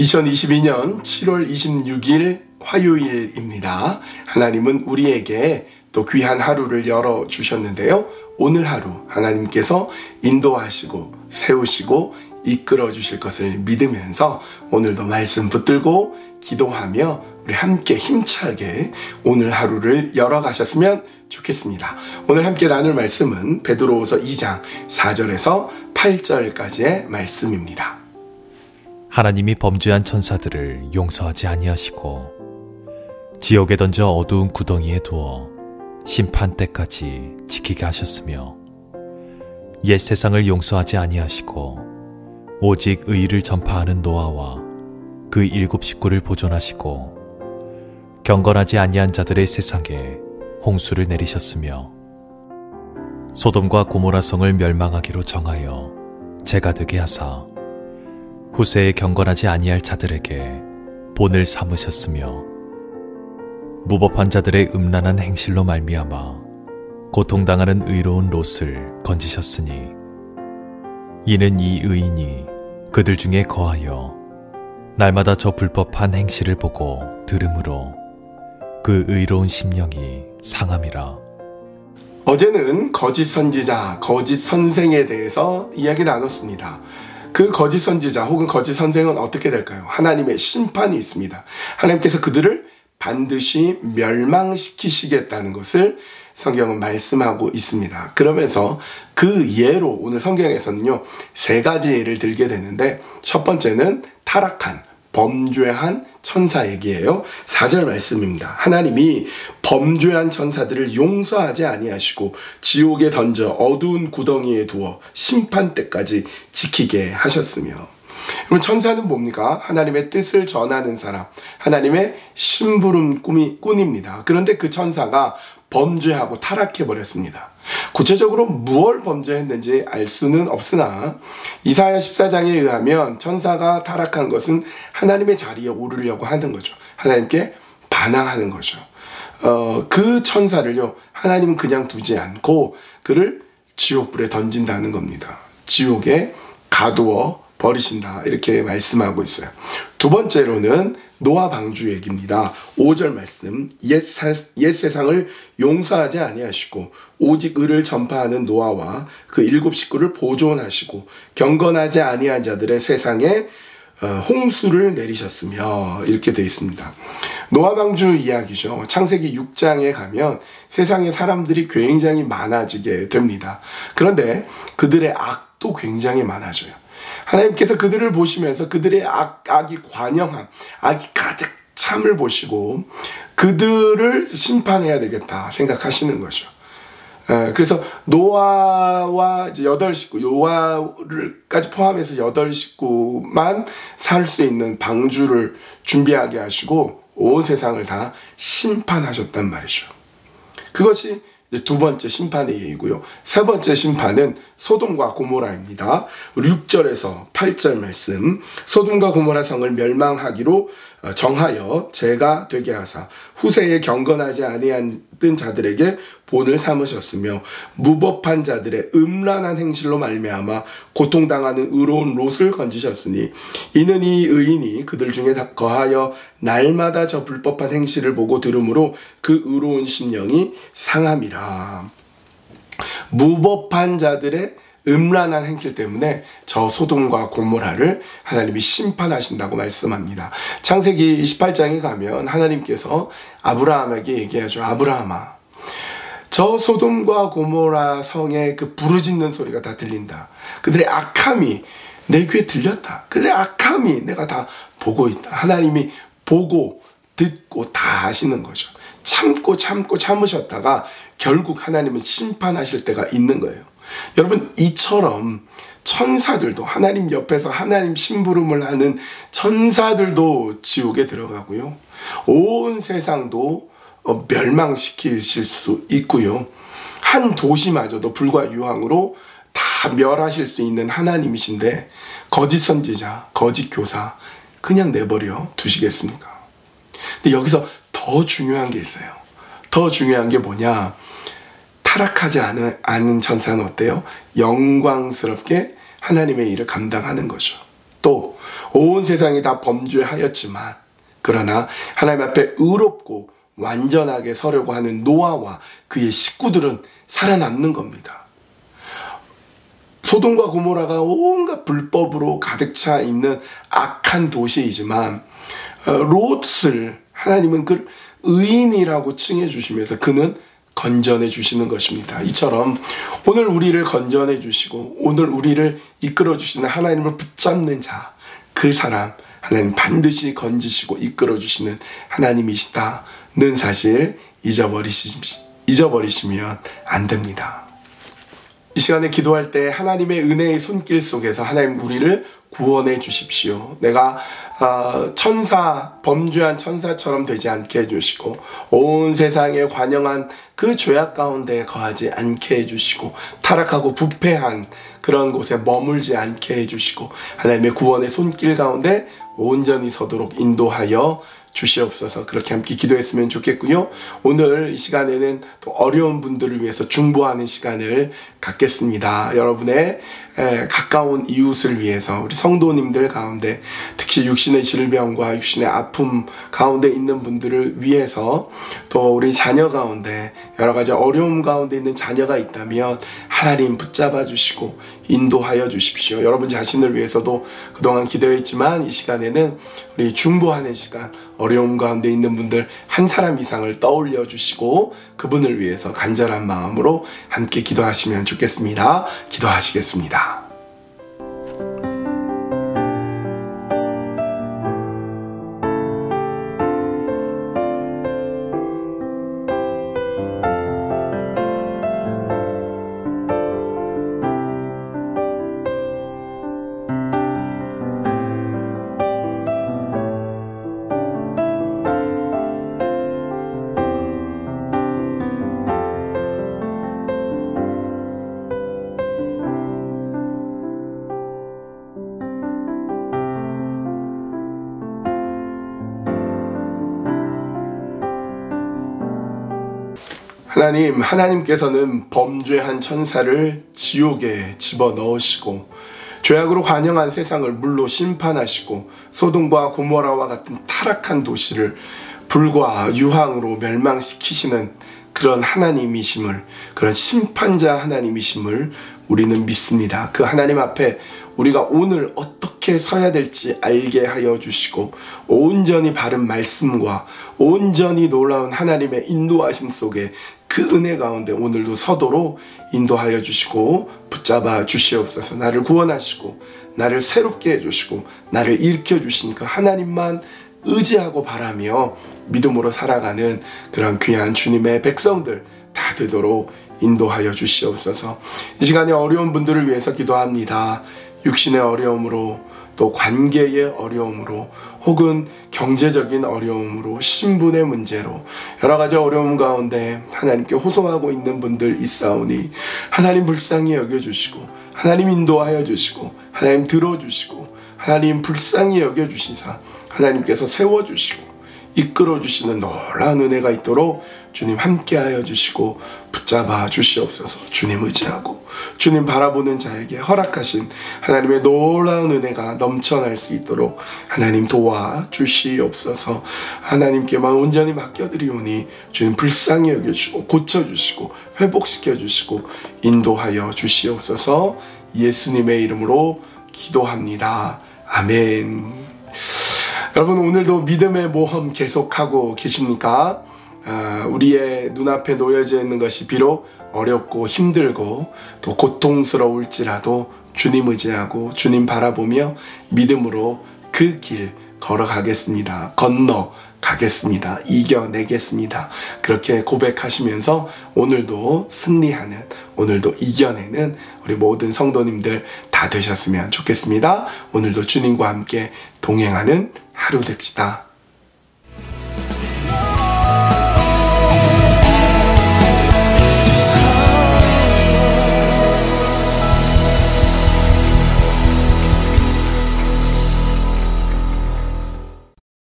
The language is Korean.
2022년 7월 26일 화요일입니다. 하나님은 우리에게 또 귀한 하루를 열어주셨는데요. 오늘 하루 하나님께서 인도하시고 세우시고 이끌어 주실 것을 믿으면서 오늘도 말씀 붙들고 기도하며 우리 함께 힘차게 오늘 하루를 열어가셨으면 좋겠습니다. 오늘 함께 나눌 말씀은 베드로후서 2장 4절에서 8절까지의 말씀입니다. 하나님이 범죄한 천사들을 용서하지 아니하시고 지옥에 던져 어두운 구덩이에 두어 심판 때까지 지키게 하셨으며 옛 세상을 용서하지 아니하시고 오직 의를 전파하는 노아와 그 7 식구를 보존하시고 경건하지 아니한 자들의 세상에 홍수를 내리셨으며 소돔과 고모라 성을 멸망하기로 정하여 재가 되게 하사 후세에 경건하지 아니할 자들에게 본을 삼으셨으며 무법한 자들의 음란한 행실로 말미암아 고통당하는 의로운 롯을 건지셨으니 이는 이 의인이 그들 중에 거하여 날마다 저 불법한 행실을 보고 들음으로 그 의로운 심령이 상함이라. 어제는 거짓 선지자, 거짓 선생에 대해서 이야기 나눴습니다. 그 거짓 선지자 혹은 거짓 선생은 어떻게 될까요? 하나님의 심판이 있습니다. 하나님께서 그들을 반드시 멸망시키시겠다는 것을 성경은 말씀하고 있습니다. 그러면서 그 예로 오늘 성경에서는요, 3가지 예를 들게 되는데, 첫 번째는 타락한, 범죄한 천사 얘기예요. 4절 말씀입니다. 하나님이 범죄한 천사들을 용서하지 아니하시고 지옥에 던져 어두운 구덩이에 두어 심판 때까지 지키게 하셨으며, 여러분, 천사는 뭡니까? 하나님의 뜻을 전하는 사람, 하나님의 심부름꾼입니다. 그런데 그 천사가 범죄하고 타락해버렸습니다. 구체적으로 무엇을 범죄했는지 알 수는 없으나 이사야 14장에 의하면 천사가 타락한 것은 하나님의 자리에 오르려고 하는 거죠. 하나님께 반항하는 거죠. 그 천사를요, 하나님은 그냥 두지 않고 그를 지옥불에 던진다는 겁니다. 지옥에 가두어 버리신다, 이렇게 말씀하고 있어요. 두 번째로는 노아 방주 얘기입니다. 5절 말씀, 옛 세상을 용서하지 아니하시고 오직 의를 전파하는 노아와 그 7 식구를 보존하시고 경건하지 아니한 자들의 세상에 홍수를 내리셨으며, 이렇게 되어 있습니다. 노아 방주 이야기죠. 창세기 6장에 가면 세상에 사람들이 굉장히 많아지게 됩니다. 그런데 그들의 악도 굉장히 많아져요. 하나님께서 그들을 보시면서 그들의 악이 관영함, 악이 가득 참을 보시고 그들을 심판해야 되겠다 생각하시는 거죠. 그래서 노아와 이제 8 식구, 노아를까지 포함해서 8 식구만 살 수 있는 방주를 준비하게 하시고 온 세상을 다 심판하셨단 말이죠. 그것이 두 번째 심판의 예이고요. 세 번째 심판은 소돔과 고모라입니다. 6절에서 8절 말씀, 소돔과 고모라 성을 멸망하기로 정하여 재가 되게 하사 후세에 경건하지 아니한 자들에게 본을 삼으셨으며 무법한 자들의 음란한 행실로 말미암아 고통당하는 의로운 롯을 건지셨으니 이는 이 의인이 그들 중에 거하여 날마다 저 불법한 행실을 보고 들음으로 그 의로운 심령이 상함이라. 무법한 자들의 음란한 행실 때문에 저 소돔과 고모라를 하나님이 심판하신다고 말씀합니다. 창세기 28장에 가면 하나님께서 아브라함에게 얘기하죠. 아브라함아, 저 소돔과 고모라 성의 그 부르짖는 소리가 다 들린다. 그들의 악함이 내 귀에 들렸다. 그들의 악함이 내가 다 보고 있다. 하나님이 보고 듣고 다 아시는 거죠. 참고 참으셨다가 결국 하나님은 심판하실 때가 있는 거예요. 여러분, 이처럼 천사들도, 하나님 옆에서 하나님 심부름을 하는 천사들도 지옥에 들어가고요, 온 세상도 멸망시키실 수 있고요, 한 도시마저도 불과 유황으로 다 멸하실 수 있는 하나님이신데 거짓 선지자, 거짓 교사 그냥 내버려 두시겠습니까? 근데 여기서 더 중요한 게 있어요. 더 중요한 게 뭐냐? 타락하지 않은 천사는 어때요? 영광스럽게 하나님의 일을 감당하는 거죠. 또 온 세상이 다 범죄하였지만 그러나 하나님 앞에 의롭고 완전하게 서려고 하는 노아와 그의 식구들은 살아남는 겁니다. 소돔과 고모라가 온갖 불법으로 가득 차 있는 악한 도시이지만 롯을 하나님은 그 의인이라고 칭해 주시면서 그는 건전해 주시는 것입니다. 이처럼 오늘 우리를 건전해 주시고 오늘 우리를 이끌어 주시는 하나님을 붙잡는 자, 그 사람 하나님 반드시 건지시고 이끌어 주시는 하나님이시다는 사실 잊어버리시면 안 됩니다. 이 시간에 기도할 때 하나님의 은혜의 손길 속에서 하나님 우리를 구원해 주십시오. 내가 범죄한 천사처럼 되지 않게 해주시고 온 세상에 관영한 그 죄악 가운데 거하지 않게 해주시고 타락하고 부패한 그런 곳에 머물지 않게 해주시고 하나님의 구원의 손길 가운데 온전히 서도록 인도하여 주시옵소서. 그렇게 함께 기도했으면 좋겠고요. 오늘 이 시간에는 또 어려운 분들을 위해서 중보하는 시간을 갖겠습니다. 여러분의 가까운 이웃을 위해서 우리 성도님들 가운데 특히 육신의 질병과 육신의 아픔 가운데 있는 분들을 위해서 또 우리 자녀 가운데 여러 가지 어려움 가운데 있는 자녀가 있다면 하나님 붙잡아 주시고 인도하여 주십시오. 여러분 자신을 위해서도 그동안 기도했지만 이 시간에는 우리 중보하는 시간, 어려움 가운데 있는 분들 한 사람 이상을 떠올려 주시고 그분을 위해서 간절한 마음으로 함께 기도하시면 좋겠습니다. 기도하시겠습니다. 하나님께서는 범죄한 천사를 지옥에 집어넣으시고 죄악으로 관영한 세상을 물로 심판하시고 소돔과 고모라와 같은 타락한 도시를 불과 유황으로 멸망시키시는 그런 하나님이심을, 그런 심판자 하나님이심을 우리는 믿습니다. 그 하나님 앞에 우리가 오늘 어떻게 서야 될지 알게 하여 주시고 온전히 바른 말씀과 온전히 놀라운 하나님의 인도하심 속에 그 은혜 가운데 오늘도 서도록 인도하여 주시고 붙잡아 주시옵소서. 나를 구원하시고 나를 새롭게 해주시고 나를 일으켜 주신 그 하나님만 의지하고 바라며 믿음으로 살아가는 그런 귀한 주님의 백성들 다 되도록 인도하여 주시옵소서. 이 시간에 어려운 분들을 위해서 기도합니다. 육신의 어려움으로 또 관계의 어려움으로 혹은 경제적인 어려움으로 신분의 문제로 여러 가지 어려움 가운데 하나님께 호소하고 있는 분들 있사오니 하나님 불쌍히 여겨주시고 하나님 인도하여 주시고 하나님 들어주시고 하나님 불쌍히 여겨주시사 하나님께서 세워주시고 이끌어주시는 놀라운 은혜가 있도록 주님 함께하여 주시고 붙잡아 주시옵소서. 주님 의지하고 주님 바라보는 자에게 허락하신 하나님의 놀라운 은혜가 넘쳐날 수 있도록 하나님 도와 주시옵소서. 하나님께만 온전히 맡겨드리오니 주님 불쌍히 여겨주시고 고쳐주시고 회복시켜주시고 인도하여 주시옵소서. 예수님의 이름으로 기도합니다. 아멘. 여러분 오늘도 믿음의 모험 계속하고 계십니까? 우리의 눈앞에 놓여져 있는 것이 비록 어렵고 힘들고 또 고통스러울지라도 주님 의지하고 주님 바라보며 믿음으로 그 길 걸어가겠습니다. 건너가겠습니다. 이겨내겠습니다. 그렇게 고백하시면서 오늘도 승리하는, 오늘도 이겨내는 우리 모든 성도님들 다 되셨으면 좋겠습니다. 오늘도 주님과 함께 동행하는 하루 됩시다.